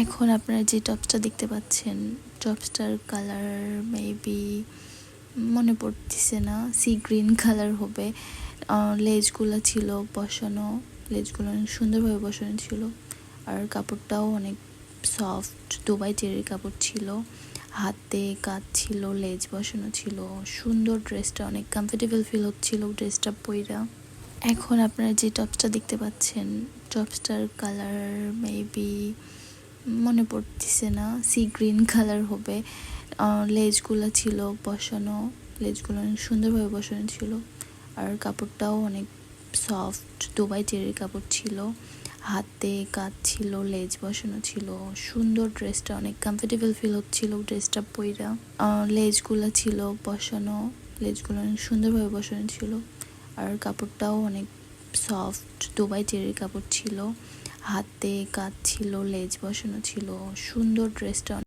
এখন আপনারা যে টপসটা দেখতে পাচ্ছেন, টপসটার কালার মেবি মনে পড়তেছে না, সি গ্রিন কালার হবে। লেজগুলো ছিল বসানো, লেজগুলো অনেক সুন্দরভাবে বসানো ছিল। আর কাপড়টাও অনেক সফট, দুবাই চেরির কাপড় ছিল। হাতে কাজ ছিল, লেজ বসানো ছিল, সুন্দর। ড্রেসটা অনেক কমফোর্টেবল ফিল হচ্ছিল ড্রেসটা পইরা। এখন আপনারা যে টপসটা দেখতে পাচ্ছেন, টপসটার কালার মেবি মনে পড়তেছে না, সি গ্রিন কালার হবে। লেজগুলো ছিল বসানো, লেজগুলো অনেক সুন্দরভাবে বসানো ছিল। আর কাপড়টাও অনেক সফট, দুবাই চেরির কাপড় ছিল। হাতে কাজ ছিল, লেজ বসানো ছিল, সুন্দর। ড্রেসটা অনেক কমফোর্টেবল ফিল হচ্ছিল ড্রেসটা পইরা। লেজগুলো ছিল বসানো, লেজগুলো অনেক সুন্দরভাবে বসানো ছিল। আর কাপড়টাও অনেক সফট, দুবাই চেরির কাপড় ছিল। হাতে কাজ ছিল, লেজ বসানো ছিল, সুন্দর। ড্রেসটা